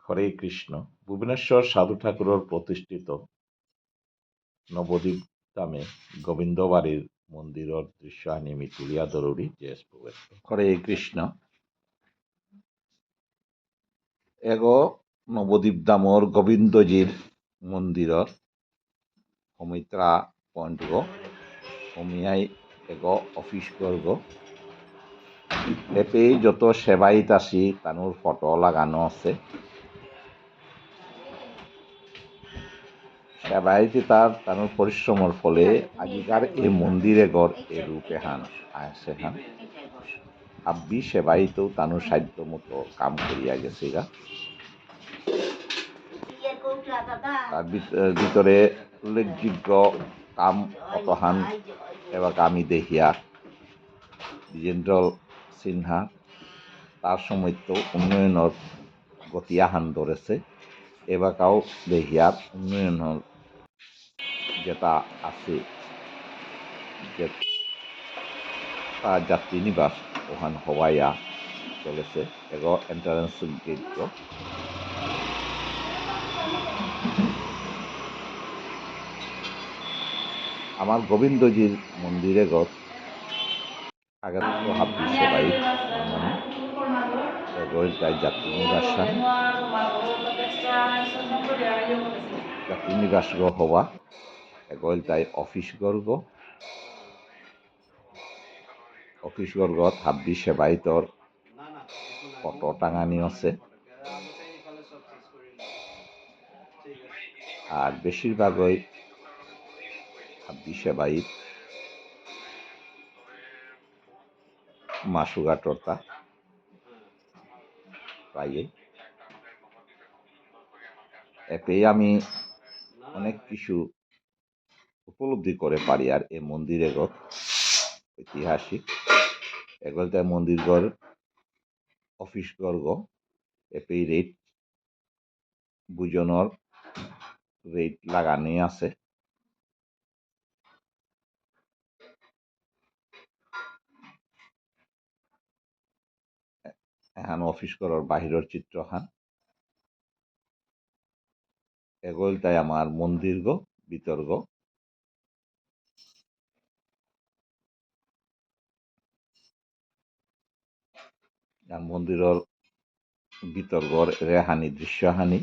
হরে কৃষ্ণ। ভুবনেশ্বর সাধু ঠাকুৰৰ প্ৰতিষ্ঠিত নৱদ্বীপ ধামে গোবিন্দবাড়ীৰ মন্দিৰৰ দৃশ্য আনি আমি তুলিয়া ধৰোঁৰি জেছ পবিত্ৰ। হৰে কৃষ্ণ। এগো নৱদ্বীপ ধামৰ গোবিন্দজির মন্দিৰৰ সমিত্রা পয়েন্ট গো সমিয়াই এগো অফিস গর্গ এপেই যত সেবাইত আসি তানোর ফটো লাগানো আছে। সেবাইতে তানোর পরিশ্রমের ফলে আজিকার এই মন্দিরে গড় এ রূপে হান আসে হান আব্বি সেবাইতেও তানোর সাধ্য মতো কাম করিয়া গেছে গা। তার ভিতরে উল্লেখযোগ্য কাম অতহান এবার আমি দেখিয়া বিজেন্দ্র সিনহা তার সময় তো উন্নয়নের গতি আহান ধরেছে। এবাকাও দেহিয়ার উন্নয়নের যেটা আছে যে যাত্রী নিবাস ওখান হওয়াইয়া চলেছে এগো এন্ট্রান্স গেট গো। আমার গোবিন্দজির মন্দিরে গত আগে তো হাব্বি সেবাই এগোর তাই যাত্রী নিবাসান যাত্রী নিবাস গো হওয়া এগোল তাই অফিস গর্গ অফিস গর্গত হাব্বি সেবাইতর ফটো টাঙানি আছে। আর বেশিরভাগই হাব্বি সেবাইত মাসুগা টর্তা প্রায় এপেই আমি অনেক কিছু উপলব্ধি করে পারি। আর এই মন্দির এগত ঐতিহাসিক এগলতে মন্দির গড় অফিস গর্গ এপেই রেট বুজনের রেট লাগানি আছে। এখান অফিস করার বাহিরের চিত্র হান এগোল তাই আমার মন্দির গো ভিতর গো। মন্দিরের ভিতর গড় রেহানি দৃশ্যহানি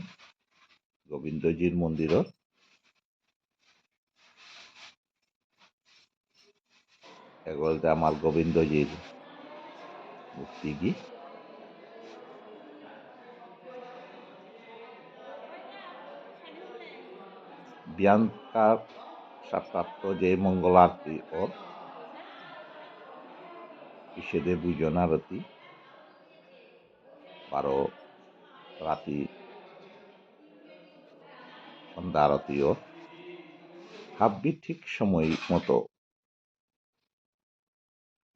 গোবিন্দজির মন্দিরের এগোলতে আমার গোবিন্দজির মূর্তিগি বিয়ানকার সাপ্তাপ্ত যে মঙ্গল আরতি ও বিশেদে বুজন আরতি 12 রাতি সন্ধ্যা আরতি ও হাব্বি ঠিক সময় মতো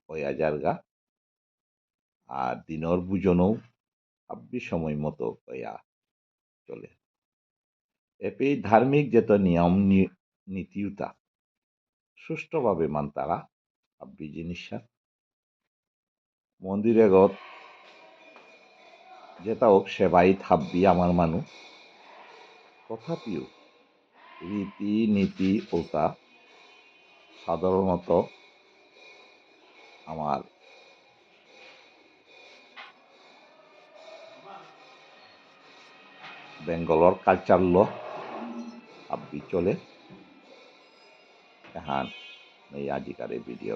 হইয়া যারগা। আর দিনর বুজনও হাব্বি সময় মতো হইয়া চলে। এপেই ধার্মিক যেত নিয়ম নীতিউতা সুষ্ঠুভাবে মান তারা হাব্বি জিনিসা মন্দিরে গত যেটা হোক সেবাইত হাব্বি আমার মানুষ তথাপিও রীতি নীতি ওটা সাধারণত আমার বেঙ্গলর কালচার ল হাব্বি চলে। এহান এই আজিকার এই ভিডিও।